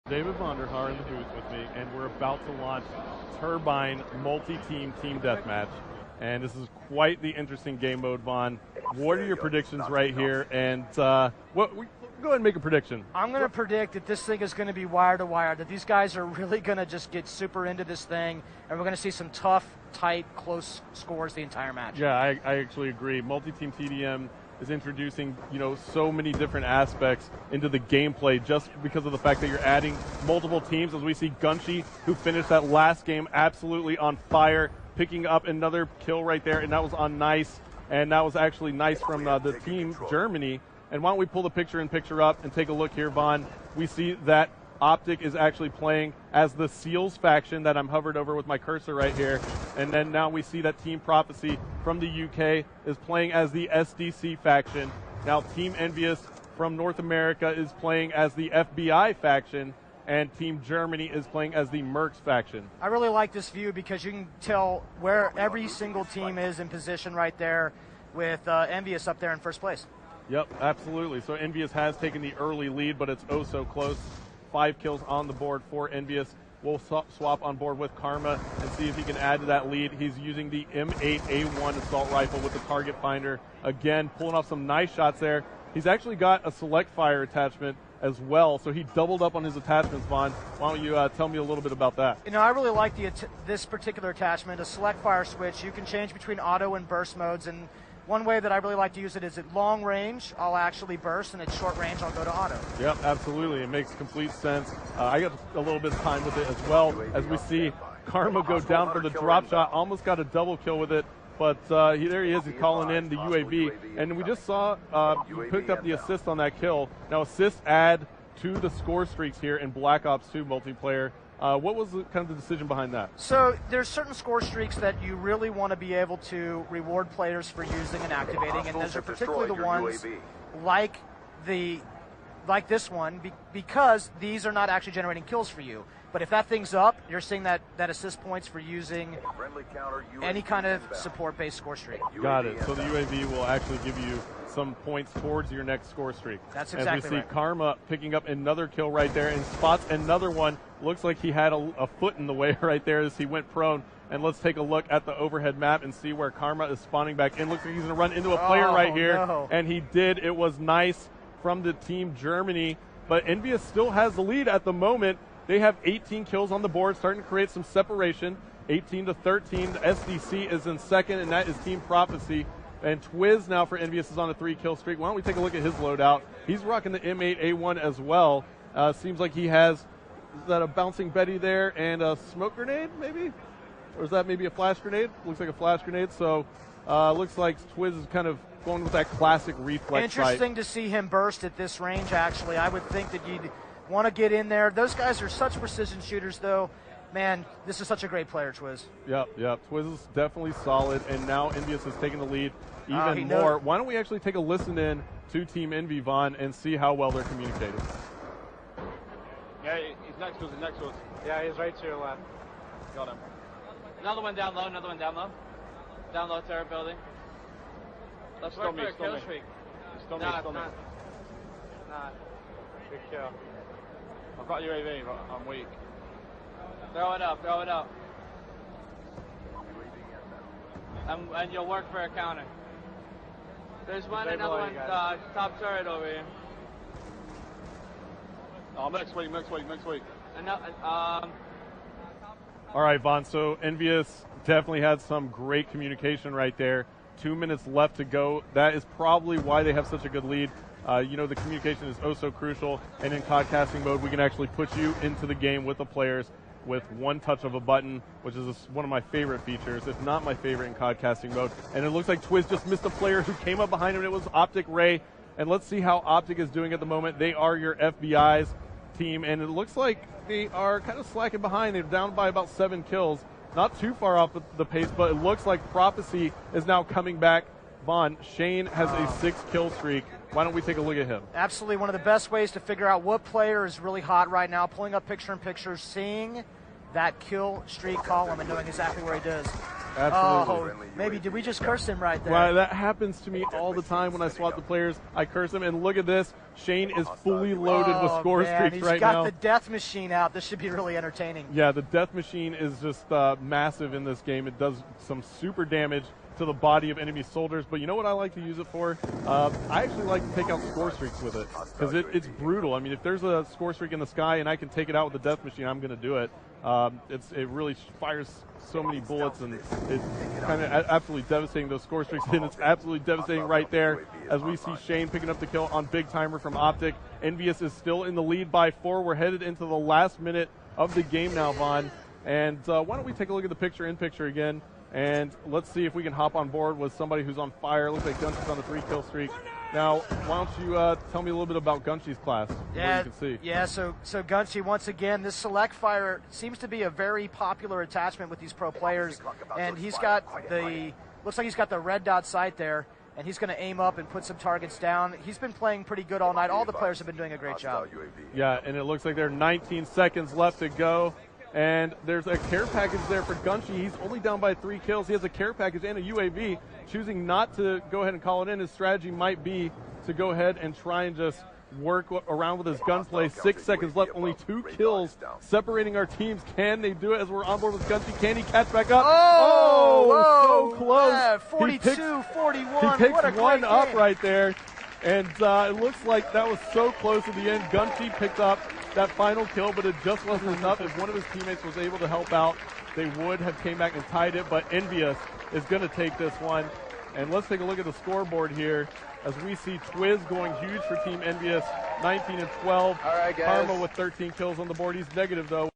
David Vonderhaar in the booth with me, and we're about to launch Turbine multi-team team deathmatch. And this is quite the interesting game mode, Vaughn. What are your predictions right here? And go ahead and make a prediction. I'm going to predict that this thing is going to be wire to wire, that these guys are really going to just get super into this thing, and we're going to see some tough, tight, close scores the entire match. Yeah, I actually agree. Multi-team TDM is introducing, so many different aspects into the gameplay just because of the fact that you're adding multiple teams, as we see Gunshi, who finished that last game absolutely on fire, picking up another kill right there, and that was on Nice, and that was actually Nice from the team Germany. And why don't we pull the picture-in-picture up and take a look here, Vaughn. We see that Optic is actually playing as the Seals faction that I'm hovered over with my cursor right here. And then now we see that Team Prophecy from the UK is playing as the SDC faction. Now Team Envious from North America is playing as the FBI faction, and Team Germany is playing as the Mercs faction. I really like this view because you can tell where every single team is in position right there, with Envious up there in first place. Yep, absolutely. So Envious has taken the early lead, but it's oh so close. 5 kills on the board for Envious. We'll swap on board with Karma and see if he can add to that lead. He's using the M8A1 assault rifle with the target finder. Again, pulling off some nice shots there. He's actually got a select fire attachment as well, so he doubled up on his attachments, Vaughn. Why don't you tell me a little bit about that? I really like this particular attachment, a select fire switch. You can change between auto and burst modes, and one way that I really like to use it is at long range, I'll actually burst, and at short range, I'll go to auto. Yep, absolutely. It makes complete sense. I got a little bit of time with it as well, as we see Karma go down for the drop shot, almost got a double kill with it, but there he is, he's calling in the UAV. And we just saw he picked up the assist on that kill. Now assists add to the score streaks here in Black Ops 2 multiplayer. What was kind of the decision behind that? So there's certain score streaks that you really want to be able to reward players for using and activating, and those are particularly the ones like this one, because these are not actually generating kills for you. But if that thing's up, you're seeing that assist points for using any kind of support-based score streak. Got it. So the UAV will actually give you some points towards your next score streak. That's exactly right. As we see Karma picking up another kill right there and spots another one. Looks like he had a foot in the way right there as he went prone. And let's take a look at the overhead map and see where Karma is spawning back in. Looks like he's going to run into a player right here. No. And he did. It was Nice from the Team Germany. But Envious still has the lead at the moment. They have 18 kills on the board, starting to create some separation. 18 to 13. The SDC is in second, and that is Team Prophecy. And Twiz now for Envious is on a 3-kill streak. Why don't we take a look at his loadout? He's rocking the M8A1 as well. Seems like he has, is that a bouncing Betty there and a smoke grenade maybe? Or is that maybe a flash grenade? Looks like a flash grenade. So looks like Twiz is kind of going with that classic reflex Interesting to see him burst at this range, actually. I would think that you'd want to get in there. Those guys are such precision shooters, though. Man, this is such a great player, Twiz. Yep. Twiz is definitely solid, and now Envious has taken the lead even more. Why don't we actually take a listen in to Team Envy, Vaughn, and see how well they're communicating? Yeah, he's next to us, Yeah, he's right to your left. Got him. Another one down low, Down low, turret building. Let's stun me. Stun me. Nah. Good kill. I've got UAV, but I'm weak. Throw it up. And you'll work for a counter. There's another one, top turret over here. Oh, next week. All right, Vaughn, so Envious definitely had some great communication right there. 2 minutes left to go. That is probably why they have such a good lead. The communication is oh so crucial, and in Codcasting mode, we can actually put you into the game with the players with one touch of a button, which is one of my favorite features, if not my favorite in Codcasting mode. And it looks like Twiz just missed a player who came up behind him, and it was Optic Ray. And let's see how Optic is doing at the moment. They are your FBI's team, and it looks like they are kind of slacking behind. They're down by about 7 kills. Not too far off the pace, but it looks like Prophecy is now coming back. Vaughn, Shane has a 6-kill streak. Why don't we take a look at him? Absolutely one of the best ways to figure out what player is really hot right now, pulling up picture-in-picture, seeing that kill streak column and knowing exactly where he does. Absolutely. Maybe did we just curse him right there? Well, that happens to me all the time when I swap the players. I curse him, and look at this. Shane is fully loaded with score streaks right now. He's got the death machine out. This should be really entertaining. Yeah, the death machine is just massive in this game. It does some super damage to the body of enemy soldiers, but you know what I like to use it for? I actually like to take out score streaks with it, because it's brutal. I mean, if there's a score streak in the sky and I can take it out with the death machine, I'm going to do it. It really fires so many bullets, and it's kind of absolutely devastating, those score streaks, and it's absolutely devastating right there as we see Shane picking up the kill on Big Timer from Optic. Envious is still in the lead by 4. We're headed into the last minute of the game now, Vaughn. And why don't we take a look at the picture-in-picture again, and let's see if we can hop on board with somebody who's on fire. Looks like Gunshy's on the 3-kill streak. Now, why don't you tell me a little bit about Gunshy's class? Yeah, you can see. Yeah. So Gunshy, once again, this select fire seems to be a very popular attachment with these pro players, and he's got looks like he's got the red dot sight there, and he's going to aim up and put some targets down. He's been playing pretty good all night. All the players have been doing a great job. Yeah, and it looks like there are 19 seconds left to go. And there's a care package there for Gunshy. He's only down by 3 kills. He has a care package and a UAV. Choosing not to go ahead and call it in, his strategy might be to go ahead and try and just work around with his gunplay. 6 seconds left, only 2 kills separating our teams. Can they do it as we're on board with Gunshy? Can he catch back up? Oh, so close. Yeah, 42-41. He picks what a great one up game. right there. And it looks like that was so close at the end. Gunshy picked up that final kill, but it just wasn't enough. If one of his teammates was able to help out, they would have came back and tied it, but Envious is going to take this one. And let's take a look at the scoreboard here as we see Twiz going huge for Team Envious, 19-12. All right, guys. Karma with 13 kills on the board. He's negative, though.